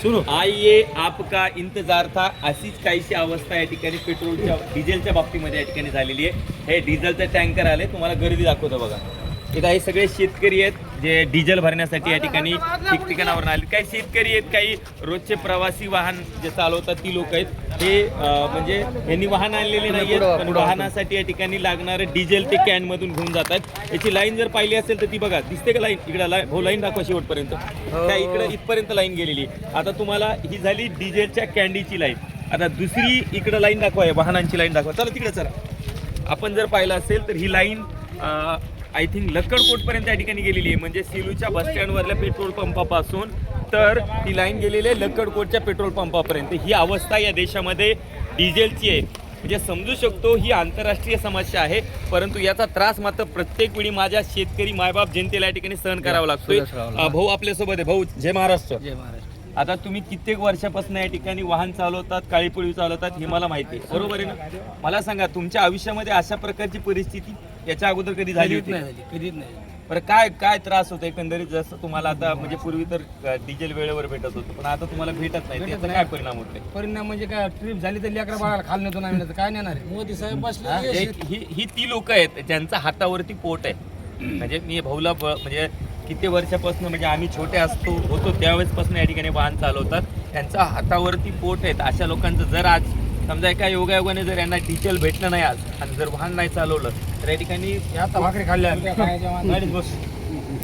सुरू आइए आपका इंतजार था, अशीच काहीशी अवस्था या ठिकाणी पेट्रोलच्या डिझेलच्या बाबतीमध्ये या ठिकाणी झालेली आहे. हे डिझेलचं टँकर आले, तुम्हाला गर्दी दाखवतो बघा. इथं हे सगळे शेतकरी आहेत जे डिझेल भरण्यासाठी या ठिकाणी ठिकठिकाणावरून आले. काही शेतकरी आहेत, काही रोजचे प्रवासी वाहन जे चालवतात ती लोक आहेत. हे म्हणजे यांनी वाहन आणलेले नाही आहेत, पण वाहनासाठी या ठिकाणी लागणारं डिझेल ते कॅनमधून घेऊन जातात. याची लाईन जर पाहिली असेल तर ती बघा, दिसते का लाईन? इकडे लाईन दाखवा शेवटपर्यंत. त्या इकडे इथपर्यंत लाईन गेलेली. आता तुम्हाला ही झाली डिझेलच्या कॅन्डीची लाईन. आता दुसरी इकडे लाईन दाखवा, वाहनांची लाईन दाखवा. चला तिकडे चला. आपण जर पाहिलं असेल तर ही लाईन आय थिंक लक्कडकोटपर्यंत या ठिकाणी गेलेली आहे. म्हणजे सेलूच्या बस स्टँडवरल्या पेट्रोल पंपापासून तर ती लाईन गेलेली आहे लक्कडकोटच्या पेट्रोल पंपापर्यंत. ही अवस्था या देशामध्ये डिझेलची आहे. म्हणजे समजू शकतो ही आंतरराष्ट्रीय समस्या आहे, परंतु याचा त्रास मात्र प्रत्येक वेळी माझ्या शेतकरी मायबाप जनतेला या ठिकाणी सहन करावा लागतोय. भाऊ आपल्यासोबत आहे. भाऊ जय महाराष्ट्र. जय महाराष्ट्र. आता तुम्ही कित्येक वर्षापासून या ठिकाणी वाहन चालवतात, काळीपळी चालवतात, हे मला माहिती आहे, बरोबर आहे ना? मला सांगा, तुमच्या आयुष्यामध्ये अशा प्रकारची परिस्थिती याच्या अगोदर कधी झाली होती? कधीच नाही. बरं, काय त्रास होतो एकंदरीत? जसं तुम्हाला आता म्हणजे पूर्वी तर डिझेल वेळेवर भेटत होतं, पण आता तुम्हाला भेटत नाही, त्याचा काय परिणाम होतोय? परिणाम म्हणजे काय, ट्रिप झाली तर लेकरा बाळाला खाल नेतो नाही तर काय नेणार आहे? मोदी साहेब बसले. ही ती लोक आहेत ज्यांचा हातावरती पोट आहे. म्हणजे मी भाऊला म्हणजे किती वर्षापासून, म्हणजे आम्ही छोटे होतो त्यावेळेसपासून या ठिकाणी वाहन चालवतात, त्यांचा हातावरती पोट आहेत. अशा लोकांचं जर आज समजा एका योगायोगाने जर यांना डिझेल भेटलं नाही आज आणि जर वाहन नाही चालवलं तर या ठिकाणी आता भाकरी खाल्ल्या गाडीत बस,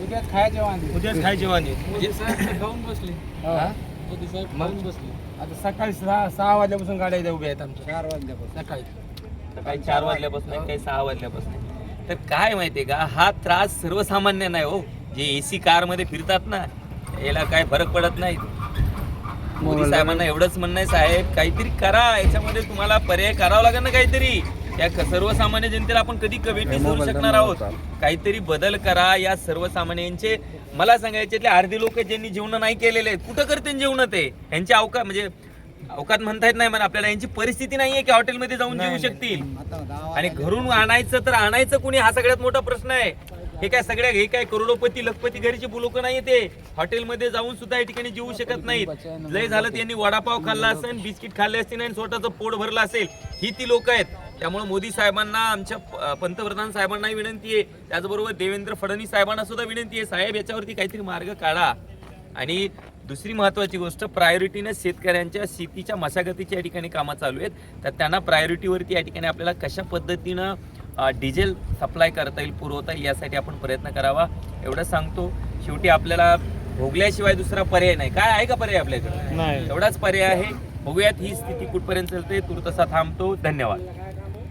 उद्याच खायच्या वांदे. उद्याच खायचे वाहने. खाऊन बसले. मोदी साहेब खाऊन बसले. आता सकाळी 6 वाजल्यापासून गाड्या उभ्या आहेत आमच्या. 4 वाजल्यापासून सकाळी. काही 4 वाजल्यापासून, काही 6 वाजल्यापासून. तर काय माहितीये का, हा त्रास सर्वसामान्य नाही हो. जे एसी कार मध्ये फिरतात ना, याला काय फरक पडत नाही. मोदी साहेबांना एवढंच म्हणणं आहे, साहेब काहीतरी करा, याच्यामध्ये तुम्हाला पर्याय करावा लागेल ना काहीतरी. या सर्वसामान्य जनतेला आपण कधी कवेटी करू शकणार आहोत? काहीतरी बदल करा या सर्वसामान्यांचे. मला सांगायचे अर्धे लोक ज्यांनी जेवण नाही केलेले आहेत, कुठं करते जेवण? ते यांची अवकात म्हणजे अवकात म्हणता येत नाही म्हणा आपल्याला. यांची परिस्थिती नाहीये की हॉटेलमध्ये जाऊन जेवू शकतील. आणि घरून आणायचं तर आणायचं कुणी, हा सगळ्यात मोठा प्रश्न आहे. हे काय करोडोपती लखपती घरीचे लोक नाही, ते हॉटेलमध्ये जाऊन सुद्धा या ठिकाणी जेवू शकत नाहीत. लय झालं त्यांनी वडापाव खाल्ला असेल, बिस्किट खाल्ले असतील आणि स्वतःचं पोट भरलं असेल. ही ती लोक आहेत. त्यामुळे मोदी साहेबांना, आमच्या पंतप्रधान साहेबांनाही विनंती आहे, त्याचबरोबर देवेंद्र फडणवीस साहेबांना सुद्धा विनंती आहे, साहेब याच्यावरती काहीतरी मार्ग काढा. आणि दुसरी महत्त्वाची गोष्ट, प्रायोरिटीने शेतकऱ्यांच्या शेतीच्या मशागतीच्या या ठिकाणी कामं चालू आहेत, तर त्यांना प्रायोरिटीवरती या ठिकाणी आपल्याला कशा पद्धतीनं डिझेल सप्लाय करता येईल, पुरवता येईल, यासाठी आपण प्रयत्न करावा एवढं सांगतो. शेवटी आपल्याला भोगल्याशिवाय दुसरा पर्याय नाही. काय आहे का पर्याय आपल्याकडे? एवढाच पर्याय आहे. बघूयात ही स्थिती कुठपर्यंत चालते. तूर्तसा थांबतो. धन्यवाद.